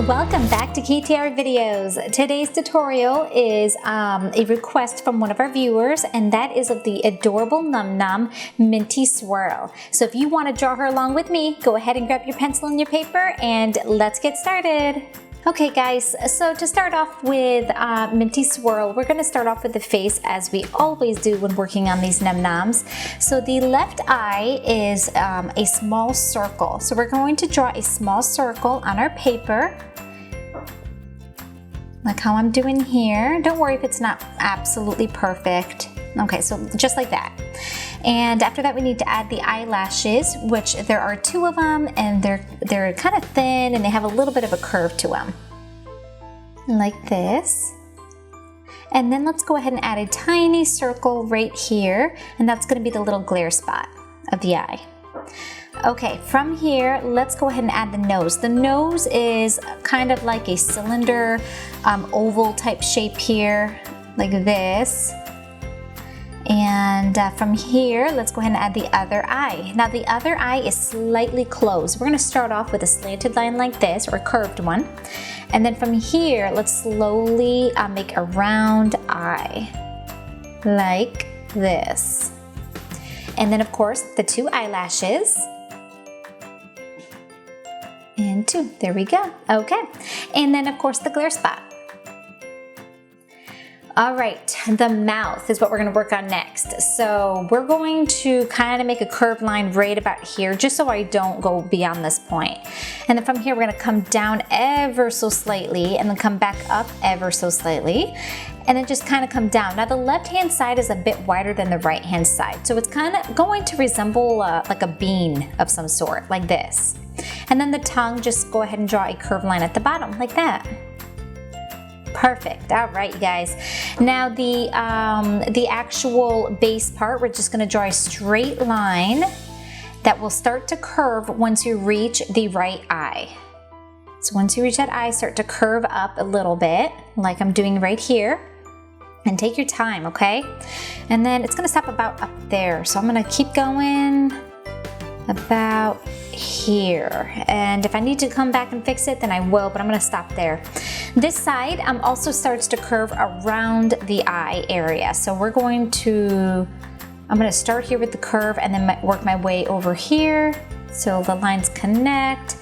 Welcome back to KTR Videos. Today's tutorial is a request from one of our viewers, and that is of the adorable Num Num, Minty Swirl. So if you want to draw her along with me, go ahead and grab your pencil and your paper and let's get started. Okay guys, so to start off with Minty Swirl, we're going to start off with the face as we always do when working on these Num Noms. So the left eye is a small circle. So we're going to draw a small circle on our paper, like how I'm doing here. Don't worry if it's not absolutely perfect. Okay, so just like that. And after that we need to add the eyelashes, which there are two of them, and they're kind of thin and they have a little bit of a curve to them. Like this. And then let's go ahead and add a tiny circle right here, and that's going to be the little glare spot of the eye. Okay, from here, let's go ahead and add the nose. The nose is kind of like a cylinder, oval type shape here, like this. And from here, let's go ahead and add the other eye. Now the other eye is slightly closed. We're going to start off with a slanted line like this, or a curved one. And then from here, let's slowly make a round eye, like this. And then of course, the two eyelashes. And two, there we go. Okay. And then of course, the glare spot. All right, the mouth is what we're going to work on next. So we're going to kind of make a curved line right about here, just so I don't go beyond this point. And then from here, we're going to come down ever so slightly and then come back up ever so slightly. And then just kind of come down. Now the left-hand side is a bit wider than the right-hand side. So it's kind of going to resemble like a bean of some sort, like this. And then the tongue, just go ahead and draw a curved line at the bottom, like that. Perfect. All right, you guys. Now the actual base part, we're just going to draw a straight line that will start to curve once you reach the right eye. So once you reach that eye, start to curve up a little bit, like I'm doing right here. And take your time, okay? And then it's going to stop about up there. So I'm going to keep going about here, and if I need to come back and fix it, then I will, but I'm going to stop there. This side also starts to curve around the eye area, so I'm going to start here with the curve and then work my way over here so the lines connect.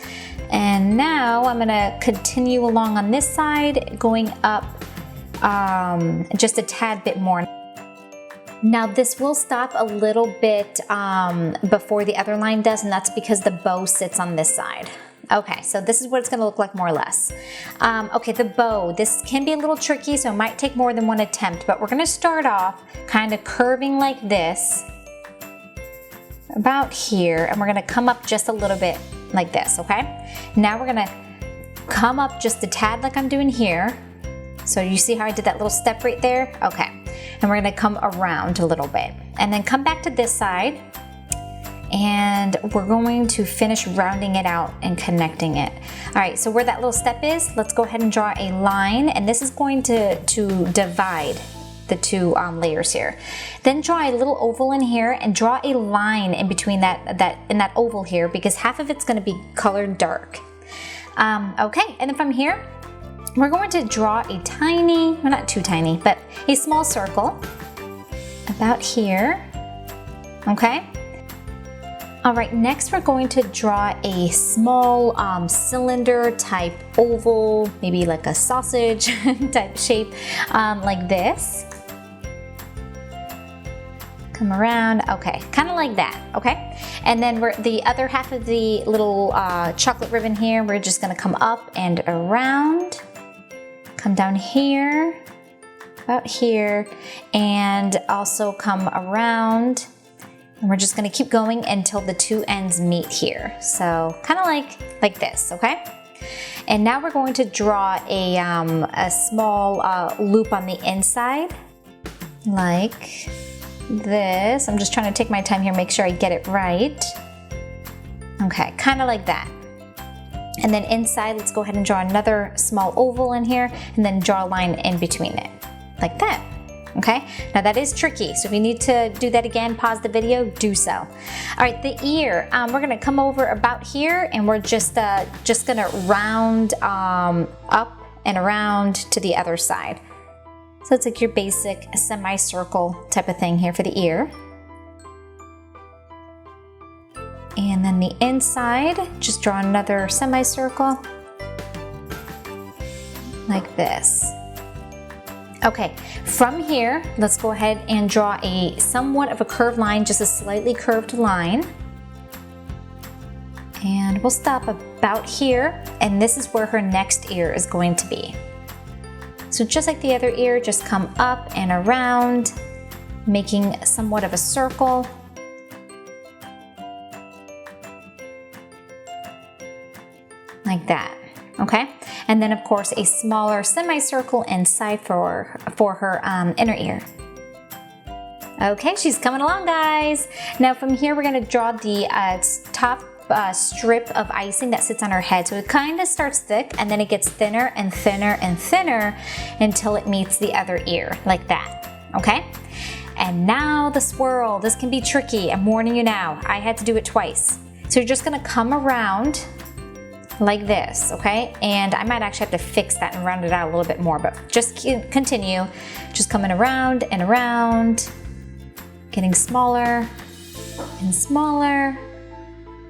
And now I'm going to continue along on this side, going up just a tad bit more. Now this will stop a little bit before the other line does, and that's because the bow sits on this side. Okay, so this is what it's gonna look like more or less. Okay, the bow, this can be a little tricky, so it might take more than one attempt, but we're gonna start off kind of curving like this, about here, and we're gonna come up just a little bit like this, okay? Now we're gonna come up just a tad like I'm doing here. So you see how I did that little step right there? Okay. And we're gonna come around a little bit and then come back to this side, and we're going to finish rounding it out and connecting it. All right, so where that little step is, let's go ahead and draw a line, and this is going to divide the two layers here. Then draw a little oval in here and draw a line in between that oval here, because half of it's gonna be colored dark. Okay, and then from here, we're going to draw a tiny, well not too tiny, but a small circle about here, okay? All right, next we're going to draw a small cylinder type oval, maybe like a sausage type shape, like this. Come around, okay, kind of like that, okay? And then the other half of the little chocolate ribbon here, we're just gonna come up and around. Come down here, about here, and also come around. And we're just gonna keep going until the two ends meet here. So kind of like this, okay? And now we're going to draw a small loop on the inside, like this. I'm just trying to take my time here, make sure I get it right. Okay, kind of like that. And then inside, let's go ahead and draw another small oval in here, and then draw a line in between it, like that. Okay, now that is tricky, so if you need to do that again, pause the video, do so. All right, the ear, we're gonna come over about here and we're just gonna round up and around to the other side. So it's like your basic semicircle type of thing here for the ear. And then the inside, just draw another semicircle like this. Okay, from here, let's go ahead and draw a somewhat of a curved line, just a slightly curved line. And we'll stop about here, and this is where her next ear is going to be. So just like the other ear, just come up and around, making somewhat of a circle. Like that. Okay, and then of course a smaller semicircle inside for her inner ear. Okay, she's coming along, guys. Now from here we're going to draw the top strip of icing that sits on her head. So it kind of starts thick and then it gets thinner and thinner and thinner until it meets the other ear, like that. Okay, and now the swirl. This can be tricky, I'm warning you now. I had to do it twice. So you're just going to come around like this, okay? And I might actually have to fix that and round it out a little bit more, but just continue. Just coming around and around, getting smaller and smaller,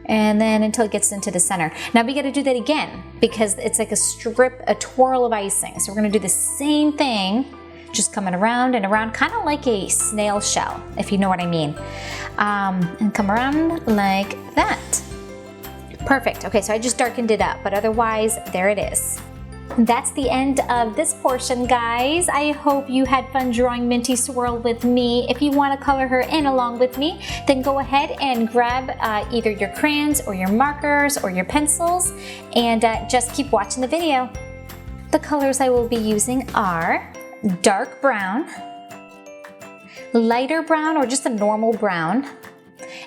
and then until it gets into the center. Now we gotta do that again because it's like a twirl of icing. So we're gonna do the same thing, just coming around and around, kind of like a snail shell, if you know what I mean. And come around like that. Perfect. Okay, so I just darkened it up, but otherwise, there it is. That's the end of this portion, guys. I hope you had fun drawing Minty Swirl with me. If you want to color her in along with me, then go ahead and grab either your crayons or your markers or your pencils and just keep watching the video. The colors I will be using are dark brown, lighter brown or just a normal brown,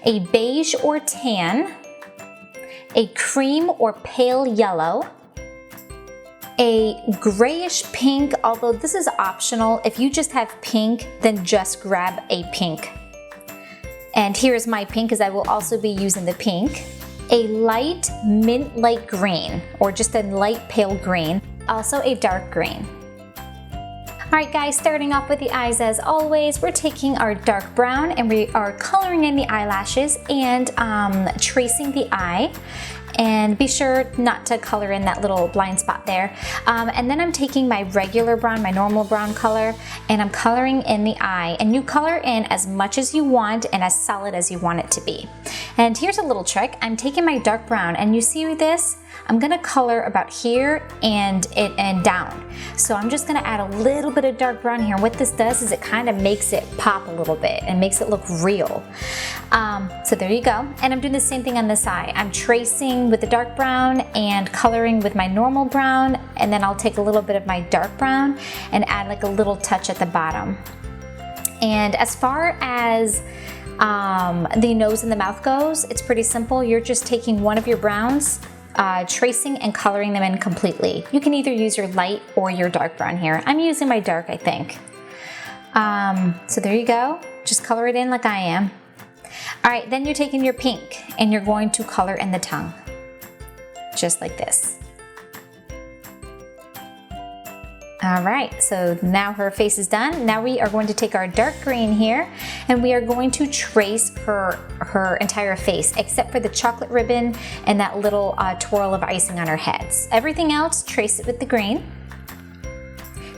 a beige or tan, a cream or pale yellow, a grayish pink, although this is optional. If you just have pink, then just grab a pink. And here's my pink, because I will also be using the pink. A light mint light green, or just a light pale green. Also a dark green. Alright guys, starting off with the eyes as always, we're taking our dark brown and we are coloring in the eyelashes and tracing the eye. And be sure not to color in that little blind spot there. And then I'm taking my regular brown, my normal brown color, and I'm coloring in the eye. And you color in as much as you want and as solid as you want it to be. And here's a little trick. I'm taking my dark brown, and you see this? I'm gonna color about here and down. So I'm just gonna add a little bit of dark brown here. What this does is it kind of makes it pop a little bit and makes it look real. So there you go. And I'm doing the same thing on this eye. I'm tracing with the dark brown and coloring with my normal brown, and then I'll take a little bit of my dark brown and add like a little touch at the bottom. And as far as the nose and the mouth goes, it's pretty simple. You're just taking one of your browns, tracing and coloring them in completely. You can either use your light or your dark brown here. I'm using my dark, I think. So there you go. Just color it in like I am. All right, then you're taking your pink and you're going to color in the tongue. Just like this. All right, so now her face is done. Now we are going to take our dark green here and we are going to trace her entire face, except for the chocolate ribbon and that little twirl of icing on her heads. Everything else, trace it with the green.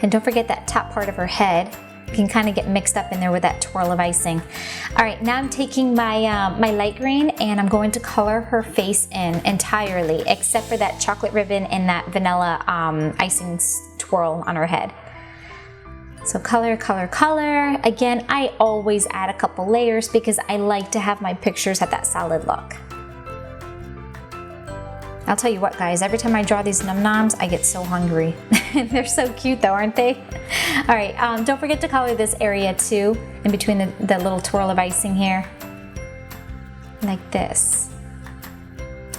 And don't forget that top part of her head. You can kind of get mixed up in there with that twirl of icing. All right, now I'm taking my, my light green and I'm going to color her face in entirely, except for that chocolate ribbon and that vanilla icing twirl on her head. So color, color, color. Again, I always add a couple layers because I like to have my pictures have that solid look. I'll tell you what, guys, every time I draw these Noms, I get so hungry. They're so cute though, aren't they? All right, don't forget to color this area too, in between the little twirl of icing here. Like this.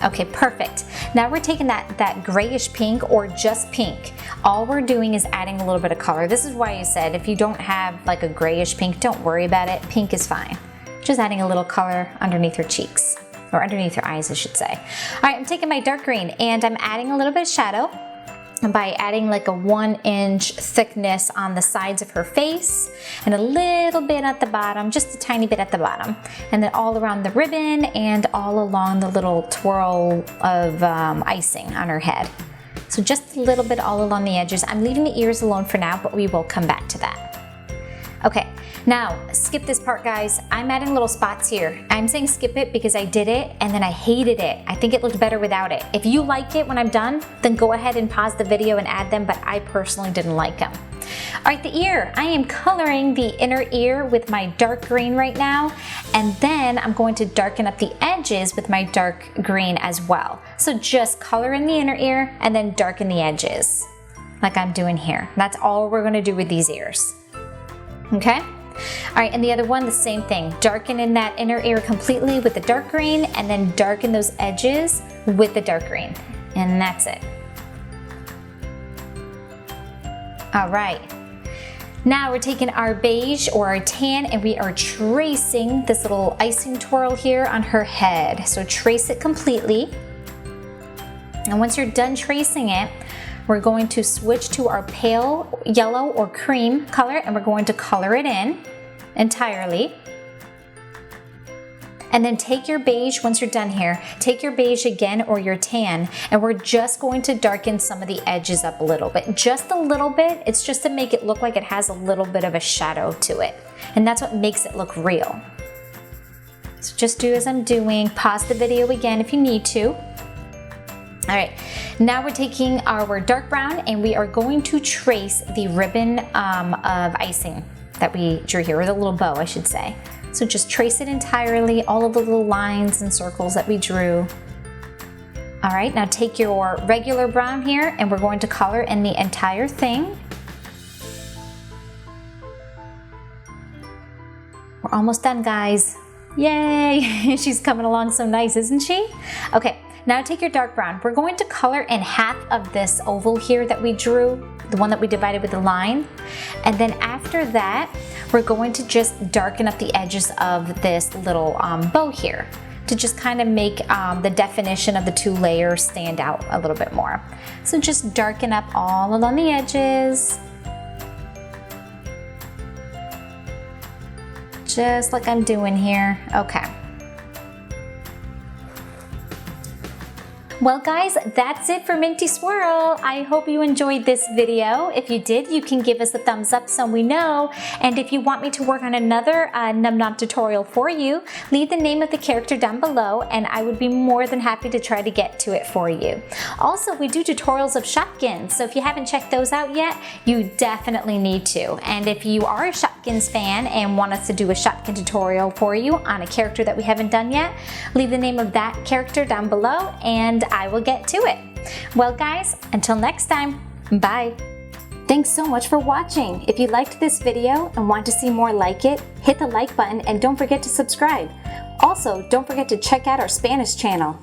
Okay, perfect. Now we're taking that grayish pink or just pink. All we're doing is adding a little bit of color. This is why I said if you don't have like a grayish pink, don't worry about it. Pink is fine. Just adding a little color underneath her cheeks, or underneath her eyes, I should say. All right, I'm taking my dark green and I'm adding a little bit of shadow by adding like a 1-inch thickness on the sides of her face and a little bit at the bottom, just a tiny bit at the bottom, and then all around the ribbon and all along the little twirl of icing on her head. So just a little bit all along the edges. I'm leaving the ears alone for now, but we will come back to that. Okay, now skip this part, guys. I'm adding little spots here. I'm saying skip it because I did it and then I hated it. I think it looked better without it. If you like it when I'm done, then go ahead and pause the video and add them, but I personally didn't like them. All right, the ear. I am coloring the inner ear with my dark green right now, and then I'm going to darken up the edges with my dark green as well. So just color in the inner ear and then darken the edges like I'm doing here. That's all we're gonna do with these ears. Okay? All right, and the other one, the same thing. Darken in that inner ear completely with the dark green and then darken those edges with the dark green. And that's it. All right. Now we're taking our beige or our tan and we are tracing this little icing twirl here on her head. So trace it completely. And once you're done tracing it, we're going to switch to our pale yellow or cream color and we're going to color it in entirely. And then take your beige, once you're done here, take your beige again or your tan, and we're just going to darken some of the edges up a little bit. Just a little bit, it's just to make it look like it has a little bit of a shadow to it. And that's what makes it look real. So just do as I'm doing, pause the video again if you need to. All right, now we're taking our dark brown and we are going to trace the ribbon of icing that we drew here, or the little bow, I should say. So just trace it entirely, all of the little lines and circles that we drew. All right, now take your regular brown here and we're going to color in the entire thing. We're almost done, guys. Yay, she's coming along so nice, isn't she? Okay. Now take your dark brown. We're going to color in half of this oval here that we drew, the one that we divided with the line. And then after that, we're going to just darken up the edges of this little bow here to just kind of make the definition of the two layers stand out a little bit more. So just darken up all along the edges. Just like I'm doing here. Okay. Well guys, that's it for Minty Swirl. I hope you enjoyed this video. If you did, you can give us a thumbs up so we know. And if you want me to work on another Num Nom tutorial for you, leave the name of the character down below and I would be more than happy to try to get to it for you. Also, we do tutorials of Shopkins, so if you haven't checked those out yet, you definitely need to. And if you are a Shopkins fan and want us to do a Shopkin tutorial for you on a character that we haven't done yet, leave the name of that character down below and I will get to it. Well guys, until next time, bye. Thanks so much for watching. If you liked this video and want to see more like it, hit the like button and don't forget to subscribe. Also, don't forget to check out our Spanish channel.